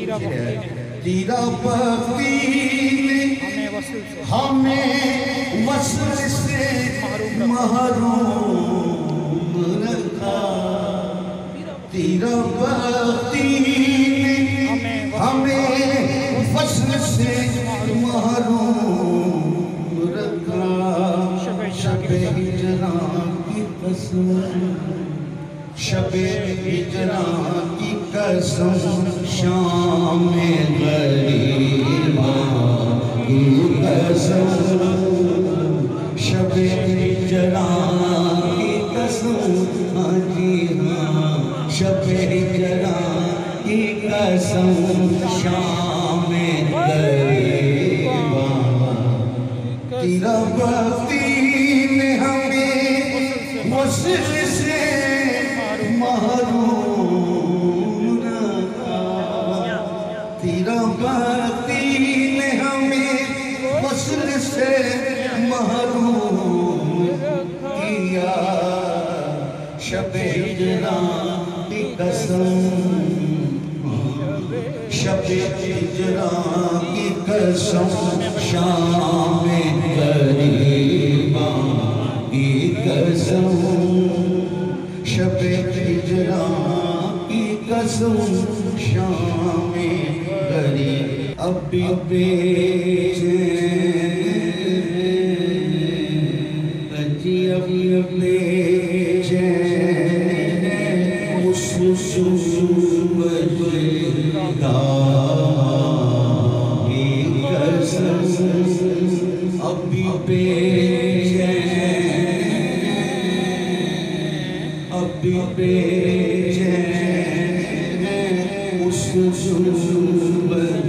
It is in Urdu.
تیرا بختی نے ہمیں وصل سے محروم رکھا، تیرا بختی نے ہمیں وصل سے محروم رکھا، شب ہجران کی قسم، شب ہجران کی قسم، شام غریباں کی قسم، شب ہجران کی قسم، ہاں جی ہاں، شب ہجران کی قسم، شام غریباں، تیرا بختی نے ہمیں وصل سے محروم رکھا، تیرا بختی نے ہمیں وصل سے محروم کیا، شب ہجران کی قسم، شب ہجران کی قسم، شام غریباں کی قسم، شب ہجران کی قسم، شام غریب، اب بھی بے چین، اجی اب بے چین، اس صورت کی قسم، اب بھی بے چین، اب بھی بے چین، اس صورت